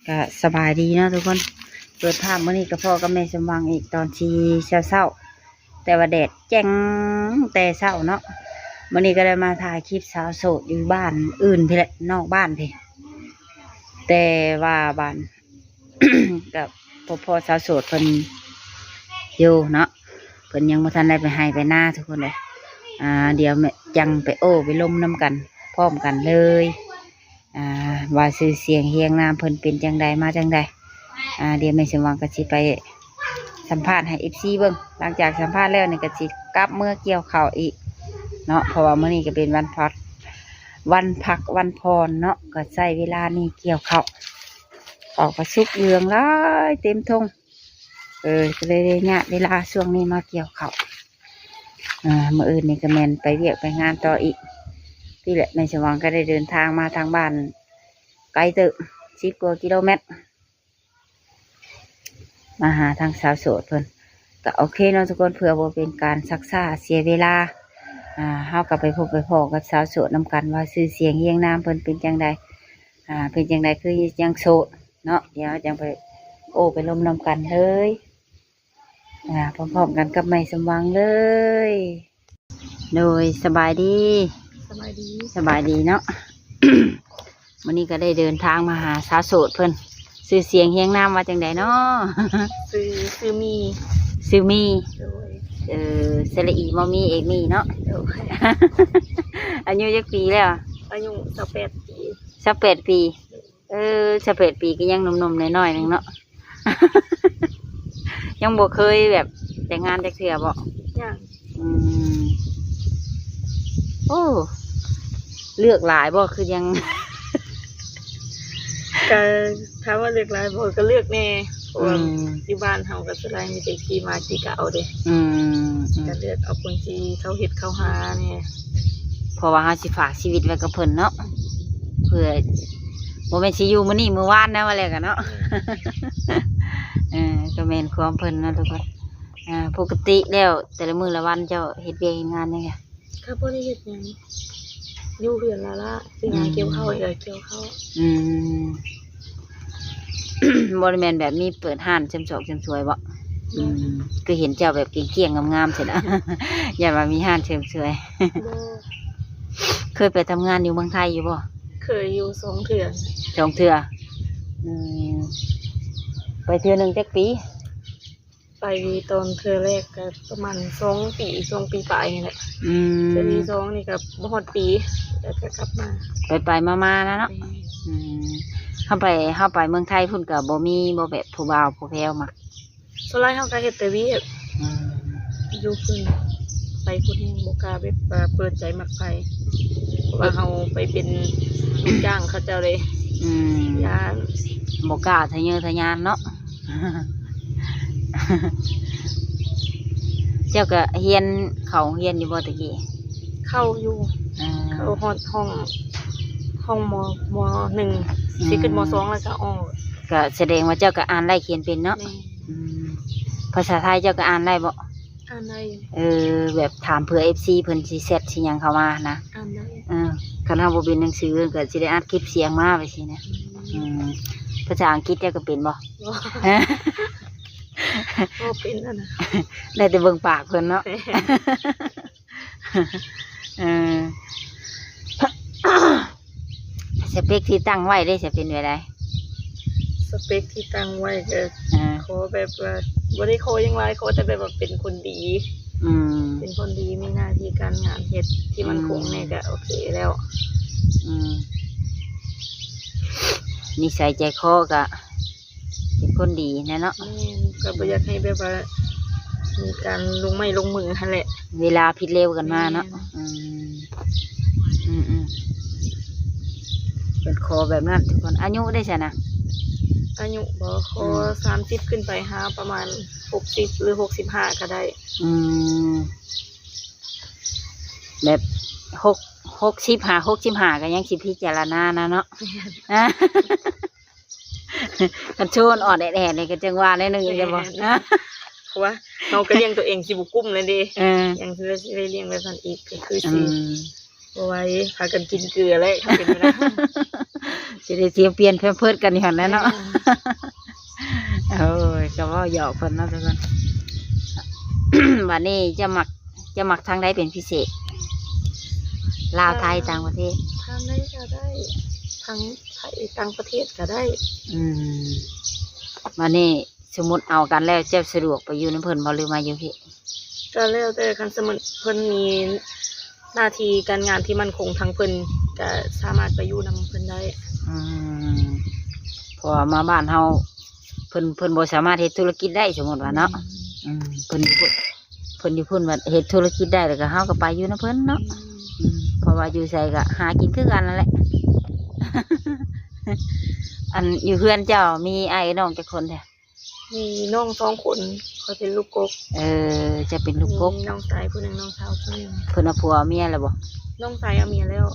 ก็สบายดีเนาะทุกคนเปิดภาพมื้อนี้กับพ่อกับแม่สมหวังอีกตอนที่เช้าๆแต่ว่าแดดแจ้งแต่เช้าเนาะมื้อนี้ก็ได้มาถ่ายคลิปสาวโสดอยู่บ้านอื่นพี่แหละนอกบ้านพี่แต่ว่าบ้าน กับพ่อสาวโสดเพิ่นอยู่เนาะเพิ่นยังบ่ทันได้ไปให้ไปหน้าทุกคนเลยเดี๋ยวยังไปโอ้ไปล้มน้ำกันพร้อมกันเลยว่าซื้อเสียงเฮียงนามเพิ่นเป็นจังใดมาจังใดเดี๋ยวแม่สมหวังก็สิไปสัมภาษณ์ให้ FC เบิ่งหลังจากสัมภาษณ์แล้วนี่ก็สิกลับเมื่อเกี่ยวข้าวอีกเนาะเพราะว่ามื้อนี้ก็เป็นวันพักวันพรเนาะก็ใช้เวลานี้เกี่ยวข้าวออกกระสุกเหลืองหลายเต็มทงก็เลยเนี่ยเวลาช่วงนี้มาเกี่ยวข้าวมื้ออื่นนี่ก็แม่นไปเวียกไปงานต่ออีกที่แหละแม่สมหวังก็ได้เดินทางมาทางบ้านไกลตึก10 กว่ากิโลเมตรมาหาทางสาวโสดเพิ่นก็โอเคเนาะทุกคนเพื่อบ่เป็นการซักซ่าเสียเวลาเฮากลับไปพบไปพ้อกับสาวโสดนํกันว่าชื่อเสียงเรียงนามเพิ่นเป็นจังใดเป็นจังใดคือยังโสดเนาะเดี๋ยวจังไปโอ้ไปลมนํกันเลยพร้อมๆกันกับแม่สมหวังเลยโดยสบายดีสบายดีเนาะ วันนี้ก็ได้เดินทางมาหาสาวโสดเพิ่นซื้อเสียงเฮียงนามว่าจังใดเนาะ ซื้อมีสระอีมอมีเอกมีเนาะ อายุจักปีแล้วอายุ28 ปี28 ปี28 ปีก็ยังหนุ่มๆน้อยๆนึงเนาะ ยังบ่เคยแบบแต่งงานจักเทื่อบ่ยังโอ้เลือกหลายบ่คือยัง ก็ถามว่าเลือกหลายบ่ก็เลือกแน่เพราะว่าที่บ้านเฮาก็สลายมีแต่ขี่มาขี่กะเอาเด้ก็เลือกเอาคนที่เขาเฮ็ดเขาหาเนี่ยเพราะว่าเฮาสิฝากชีวิตไว้กับเพิ่นเนาะเพื่อบ่แม่นสิอยู่มื้อนี้มื้อวานนะว่าแล้วกันเนาะ ก็แม่นความเพิ่นเนาะทุกคนปกติแล้วแต่ละมื้อละวันเจ้าเฮ็ดเวียกเฮ็ดงานจังไงก็บ่ได้เฮ็ดหยังอยู่เรือนละสิงานเกี่ยวข้าวเกี่ยวข้าวบ่ได้แม่นแบบมีเปิดห้านเสริมสวยเสริมสวยบ่คือเห็นเจ้าแบบเกี้ยงๆงามๆใช่นะ อย่าว่ามีห้านเสริมสวยเคยไปทำงานอยู่เมืองไทยอยู่บ่เคยอยู่2 เทื่อ2 เทื่อไปเทื่อนึงจักปีไปตอนเทื่อแรกก็ประมาณ2 ปี2 ปีปลายนี่แหละเทื่อที่2นี่ก็บ่ฮอดปีแล้วก็กลับมาไปมาๆนะเนาะเข้าไปเมืองไทยพุ่นก็บ่มีบ่แบบผู้บ่าวผู้แพ้วมาส่วนหลายเฮาก็เฮ็ดแต่เวียกอยู่พุ่นไปพุ่นแห่งบ่กล้าไปเปิดใจมักไผเพราะว่าเฮาไปเป็นลูกจ้างเขาเจ้าเลยย่านบ่กล้าทะเยอทะยานเนาะ เจ้าก็เฮียนเขาเฮียนอยู่บ่ตะกี้เข้าอยู่เข้าห้องม.1 สิขึ้นม.2แล้วก็ออกก็แสดงว่าเจ้าก็อ่านได้เขียนเป็นเนาะภาษาไทยเจ้าก็อ่านได้บ่อ่านได้แบบถามเผื่อ FC เพิ่นสิเซตสิหยังเข้ามานะอ่านได้คันเฮาบ่เป็นหนังสือก็สิได้อัดคลิปเสียงมาไปสินะภาษาอังกฤษเจ้าก็เป็นบ่เป็นแล้วนะได้แต่เบิ่งปากเพิ่นเนาะ สเปคที่ตั้งไว้ได้จะเป็นแบบใดสเปคที่ตั้งไว้ก็ขอแบบว่าบ่ได้ขออย่างไรขอแต่แบบว่าเป็นคนดีเป็นคนดีมีหน้าที่การงานเฮ็ดที่มันคงแน่ก็โอเคแล้วนิสัยใจคอก็เป็นคนดีนะเนาะก็บ่อยากให้แบบว่ามีการลงไม้ลงมือหั่นแหละเวลาผิดเร็วกันมาเนาะเป็นคอแบบนั้นทุกคนอายุได้ใช่นะอายุบ่คอ30ขึ้นไปหาประมาณ60หรือ65ก็ได้แบบ65ก็ยังสิพิจารณานะเนาะกันโชนอ่อนแอดๆนี่ก็จังว่าได้นึงจะบ่เพราะว่าเราก็เลี้ยงตัวเองสิบ่กุ้มเลยดิยังสิได้เลี้ยงไว้ซั่นอีกก็คือสิ บ่ไหว้พากันกินเกลือเลยเขาเป็นไปได้ สิได้เสียเปลี่ยนเพิ่มเพิ่มกันอยู่หั่นแหล้วเนาะ โอ้ยก็เว่าหยอกเพิ่นเนาะทุกคน วันนี้จะมักทางใดเป็นพิเศษลาวไทยต่างประเทศ ทางไหนก็ได้ทั้งไทยต่างประเทศก็ได้ อืมวันนี้สมมติเอากันแล้วเจ้าสะดวกไปอยู่ในเพิ่นบ่หรือมาอยู่พี่ ก็แล้วแต่คันสมมุติเพิ่นมีหน้าที่การงานที่มั่นคงทางเพิ่นก็สามารถไปอยู่นำเพิ่นได้ อืมเพราะว่ามาบ้านเฮาเพิ่นบ่สามารถเฮ็ดธุรกิจได้สมมติว่าเนาะเพิ่นอยู่พุ่นว่าเฮ็ดธุรกิจได้แล้วก็เฮาก็ไปอยู่นำเพิ่นเนาะเพราะว่าอยู่ไสก็หากินคือกันนั่นแหละ อันอยู่เพื่อนเจ้ามีไอ้น้องจักคนแท้ มีน้อง2 คนเขาเป็นลูกกก จะเป็นลูกกก มีน้องชายผู้หนึงน้องสาวผู้หนึง เพิ่นเอาผัวเอาเมียแล้วบ่ น้องชายเอาเมียแล้ว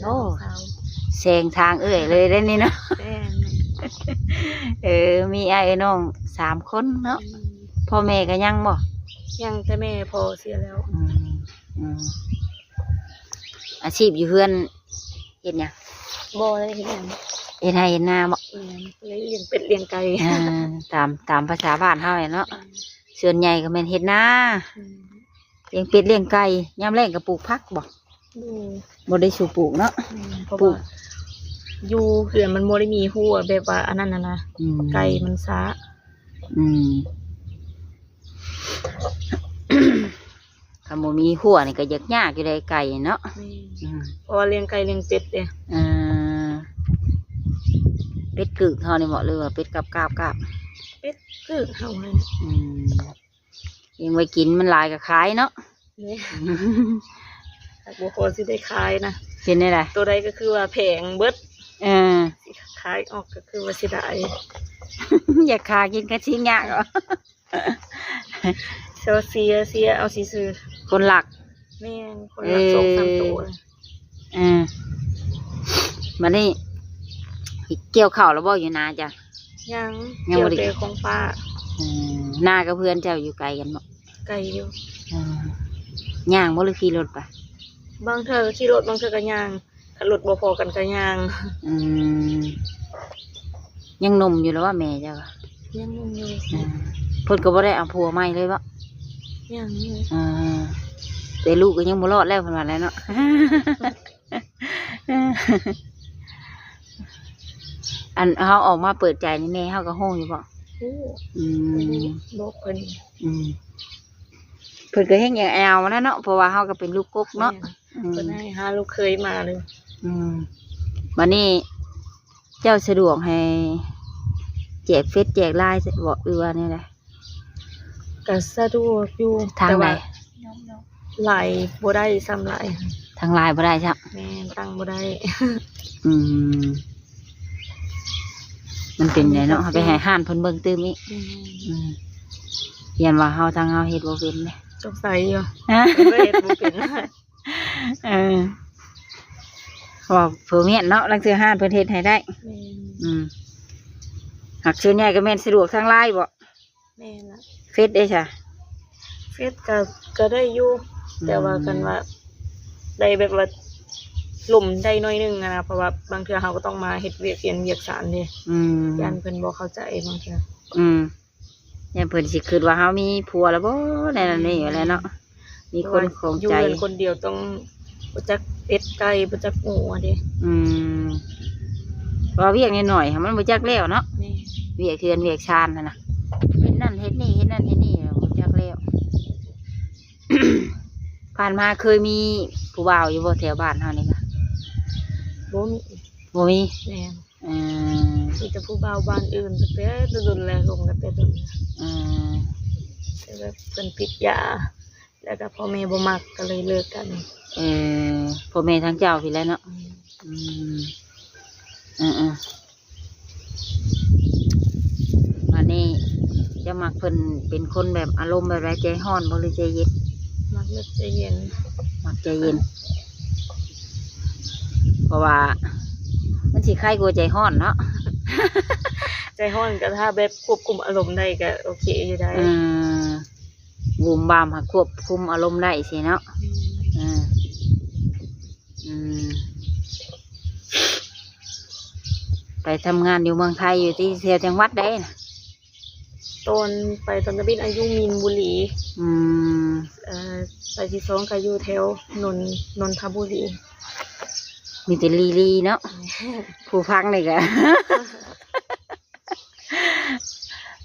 โอ้ น้องสาว แซงทางเลยได้นี่เนาะ แม่น มีไอ้น้อง3 คนเนาะพ่อแม่ก็ยังบ่ ยังแต่แม่พอเสียแล้ว อืมอาชีพอยู่เพื่อนเฮ็ดหยัง บ่ได้เฮ็ดหยัง เฮ็ดไร่เฮ็ดนาบ่ เลยเลี้ยงเป็ดเลี้ยงไก่ ตามภาษาบ้านเฮาเนาะส่วนใหญ่ก็แม่นเฮ็ดนาเลี้ยงเป็ดเลี้ยงไก่ยามแล้งก็ปลูกผักบ่บ่ได้สู่ปลูกเนาะ เพราะว่าอยู่เขื่อนมันบ่ได้มีหัวแบบว่าอันนั้นน่ะนะไก่มันช้า อืม คำบ่มีหัวนี่ก็ยากอยู่ได้ไก่เนาะ เพราะว่าเลี้ยงไก่เลี้ยงเป็ดเด้ เป็ดกึ่งเฮานี่เหมาะเลยว่าเป็ดกับกาบ เป็ดคือเฮาเลย เลี้ยงไว้กินมันหลายก็ขายเนาะ นี่ถ้าบ่พอสิได้ขายนะ เป็นได้ได ตัวใดก็คือว่าแพงเบิด สิขายออกก็คือว่าสิได้ อยากขากินกะทิยากเหรอ เสียเอาสิซื้อ คนหลัก แม่นคนละ2-3 ตัว มานี่เกี่ยวข้าวแล้วบ่อยู่นาจ้ะ ยัง ยัง เกี่ยว บ่ได้ แต่ของป้า นากับเพื่อนเจ้าอยู่ไกลกันบ่ ไก่อยู่ ย่างบ่หรือขี่รถไป บางเทื่อก็ขี่รถบางเทื่อก็ย่างถ้ารถบ่พอกันก็ย่าง ยังหนมอยู่แล้วว่าแม่เจ้าก็ ยังอยู่ เพิ่นก็บ่ได้เอาผัวใหม่เลยบ่ ยังอยู่ แต่ลูกก็ยังบ่รอดแล้วเพิ่นว่าแล้วเนาะ อันเฮาออกมาเปิดใจนี่แม่เฮาก็โฮงอยู่บ่ โอ้ บอกเพิ่น เพิ่นก็เฮ็ดหยังเอามาแล้วเนาะเพราะว่าเฮาก็เป็นลูกกกเนาะ เพิ่นให้หาลูกเคยมาเลย บัดนี้เจ้าสะดวกให้แจกเฟซแจกไลน์บ่หรือว่าแนวใด ก็สะดวกอยู่ ทางไหน แต่ว่าหลายบ่ได้ซ้ำหลาย ทางไลน์บ่ได้จ้ะ แม่นตั้งบ่ได้ มันเป็นไงเนาะเอาไปให้ห้านเพิ่นเบิ่งตื้มอีกยันว่าเฮาทางเฮาเฮ็ดบ่เป็นเด้ สงสัยอยู่ เฮ็ดบ่เป็นว่าเพิ่นเมียนเนาะลังเทื่อห้านเพิ่นเฮ็ดให้ได้ แม่น หักส่วนใหญ่ก็แม่นสะดวกทางไลน์บ่ แม่นละ เฟซได้จ้ะ เฟซก็ได้อยู่แต่ว่ากันว่าได้แบบว่าหลุมได้น้อยหนึงอะนะเพราะว่าบางเทื่อเฮาก็ต้องมาเฮ็ดเวียกเวียกสารเด้ยันเพิ่นบ่เข้าใจบางเทื่อ ยันเพิ่นสิคิดว่าเฮามีผัวแล้วบ่แน่นนี่อยู่แล้วเนาะมีคนของ อยู่ ใจ เรือนคนเดียวต้องบ่จักเป็ดไก่บ่จักหมูอะเด้ ว่าเวียกนิดหน่อยค่ะมันบ่จักแล้วเนาะ นี่ เวียกเทือนเวียกชานนะเฮ็ดนั่นเฮ็ดนี่เฮ็ดนั่นเฮ็ดนี่บ่จักแล้ว ผ่านมาเคยมีผู้บ่าวอยู่บ่แถวบ้านเฮานี่ค่ะ บ่มี บ่มี แม่น อืม มีแต่ผู้บ่าวบ้านอื่นแต่ดุนแลลงกันแต่ดุน แต่แบบเพิ่นติดยาแล้วก็พ่อแม่บ่มักก็เลยเลิกกัน พ่อแม่ทั้งเจ้าพี่แหล้วเนาะอันนี้จะมักเพิ่นเป็นคนแบบอารมณ์แบบไรใจร้อนบ่หรือใจเย็น มักเลิกใจเย็น มักใจเย็น เพราะว่ามันสิคล้ายกว่าใจร้อนเนาะ ใจร้อนก็ถ้าแบบควบคุมอารมณ์ได้ก็โอเคอยู่ได้ บูมบามค่ะควบคุมอารมณ์ได้สิเนาะ ไปทำงานอยู่เมืองไทยอยู่ที่เสียจังหวัดใดนะ ตอนไปตอนจะบินอายุมีนบุรี อืม ไปที่สองก็อยู่แถวนนทบุรี มีแต่ลีเนาะผู้ฟังนี่ก็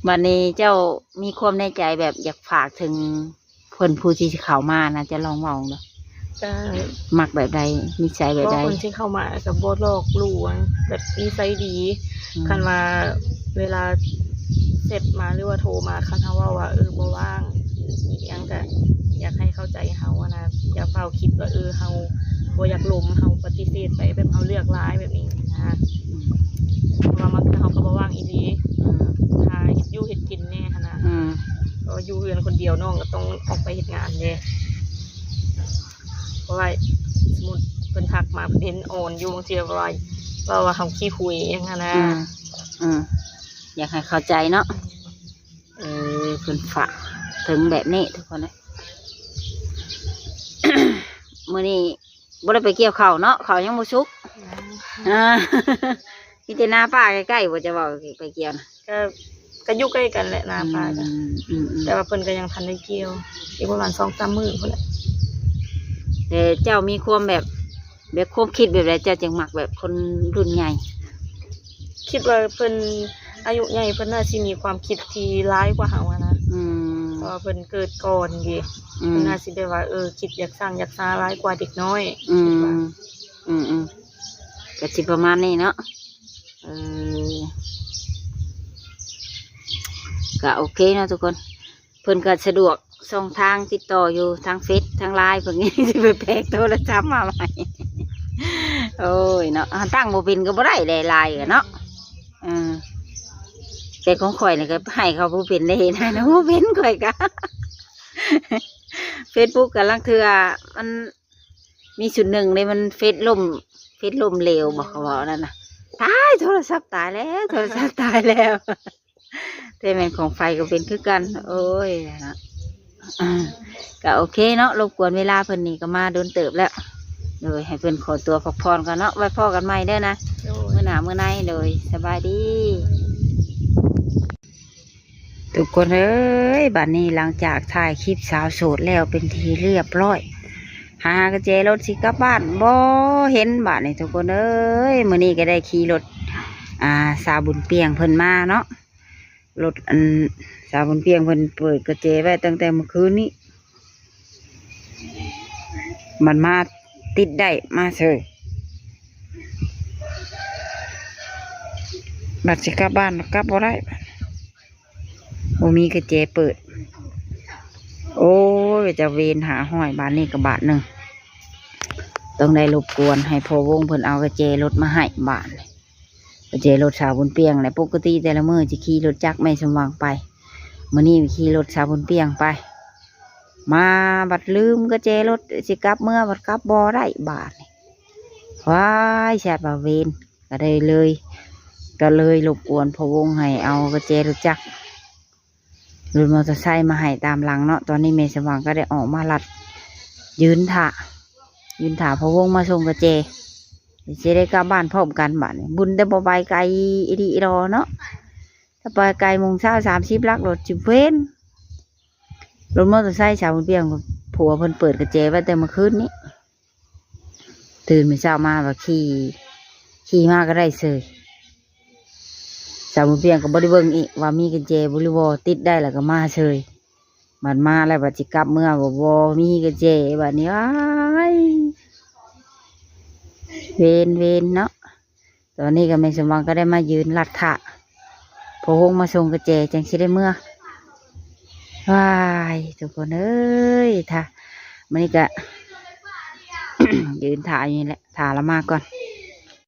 วันนี้เจ้ามีความในใจแบบอยากฝากถึงคนผู้ที่เขามานะจะลองมองดู ก็ มักแบบใดนิสัยแบบใด คนที่เข้ามากับโบลอกลวงแบบนิสัยดีคันมาเวลาเสร็จมาหรือว่าโทรมาคันเขาว่าบ่ว่างอีกอย่างก็อยากให้เข้าใจเขาอะนะอย่าเฝ้าคิดว่าเขาบ่อยากล้มเขาปฏิเสธไปแบบเขาเลือกร้ายแบบนี้นะเพราะว่ามันคือเขาก็บ่ว่างอีดีหาเฮ็ดอยู่เฮ็ดกินแน่ขนาดก็อยู่เรือนคนเดียวน้องก็ต้องออกไปเฮ็ดงานเด้เพราะว่าสมมุติเพิ่นทักมาเพิ่นเห็นอ่อนอยู่บางทีว่าเขาขี้คุยอย่างนั้นนะ อยากให้เข้าใจเนาะเพิ่นฝากถึงแบบนี้ทุกคนนะ มื้อนี้บ่ได้ไปเกี่ยวข้าวเนาะข้าวยังบ่สุกมีแต่นาป้าใกล้ๆบ่จะบอกไปเกี่ยวนะ ก็อยู่ใกล้กันแหละนาป้ากันแต่ว่าเพิ่นก็ยังทันได้เกี่ยวอีกประมาณ 2-3 มื้อพุ่นแหละแต่เจ้ามีความแบบความคิดแบบไรเจ้าจึงมักแบบคนรุ่นใหญ่ คิดว่าเพิ่นอายุใหญ่เพิ่นน่าสิมีความคิดที่ร้ายกว่าเฮาอะนะเพราะว่าเพิ่นเกิดก่อนดิเพิ่นน่าสิได้ว่าคิดอยากสร้างอยากสร้างร้ายกว่าเด็กน้อยก็สิประมาณนี้เนาะก็โอเคเนาะทุกคนเพิ่นก็สะดวกช่องทางติดต่ออยู่ทางเฟซทางไลน์เพิ่นนี้สิไปแปลกโทรศัพท์มาใหม่โอ้ยเนาะตั้งบ่เป็นก็บ่ได้ได้ไลน์กันเนาะแต่ของข่อยนี่ก็ให้เขาผู้เป็นได้นะนะผู้เป็นข่อยก็ Facebook กับลังเทือมันมีจุดหนึ่งเลยมันเฟซล่มเร็วบอกเขาบอกนั่นนะตายโทรศัพท์ตายแล้วโทรศัพท์ตายแล้ว แต่แม่นของไฟก็เป็นคือกันโอ้ยนะก็โอเคเนาะรบกวนเวลาเพิ่นนี่ก็มาโดนเติบแล้วโดยให้เพิ่นขอตัวพักผ่อนกันเนาะไว้พ่อกันใหม่เด้อนะเมื่อหน้าเมื่อในโดยสบายดีทุกคนเอ้ยบัดนี้หลังจากถ่ายคลิปสาวโสดแล้วเป็นทีเรียบร้อยหากระเจรถสิกลับบ้านบ่เห็นบัดนี้ทุกคนเอ้ยมื้อนี้ก็ได้ขี่รถสาวบุญเปียงเพิ่นมาเนาะรถสาวบุญเปียงเพิ่นเปิดกระเจไว้ตั้งแต่เมื่อคืนนี้มันมาติดได้มาเฉยบัดสิกลับบ้านกลับบ่ได้โอ้มีกระเจเปิดโอ้ยจะเวนหาห้อยบาทนี่กับบาทหนึ่งต้องได้รบกวนให้พอวงเพิ่นเอากระเจรถมาให้บาทกระเจรถสาวบุญเปียงเลยปกติแต่ละมื้อจะขี่รถจักรไม่สมหวังไปมื้อนี้ขี่รถสาวบุญเปียงไปมาบัดลืมกระเจรถสิกลับเมื่อบัดกลับบ่ได้บาทว้ายแฉดบาเวนก็เลยรบกวนพอวงให้เอากระเจรถจักรรถมอเตอร์ไซค์มาให้ตามหลังเนาะตอนนี้เมย์สว่างก็ได้ออกมาลัดยืนถ่าพะวงมาส่งกระเจจะได้กลับบ้านพร้อมกันบ้านบุญแต่บ่ไปไกลอีดีรอเนาะถ้าไปไกลโมงเช้า30ลักรถจิบเว้นรถมอเตอร์ไซค์ชาวเปียงผัวเพิ่นเปิดกระเจไว้แต่เมื่อคืนนี้ตื่นมาเช้ามาแบบขี่มาก็ได้เสยสาวบุญเปียงกับบริเวณอีกว่ามีกระเจบริวอติดได้แล้วก็มาเฉยมันมาแล้วบัดจิกลับเมื่อบ่มีกระเจบัดนี้เวนเนาะตอนนี้ก็ไม่สมหวังก็ได้มายืนลัดถะพอหงมาส่งกระเจจังสิได้เมื่อว้ายทุกคนเอ้ยท่ามันนี่ก็ ยืนถ่ายอยู่นี่แหละถ่าละมาก่อน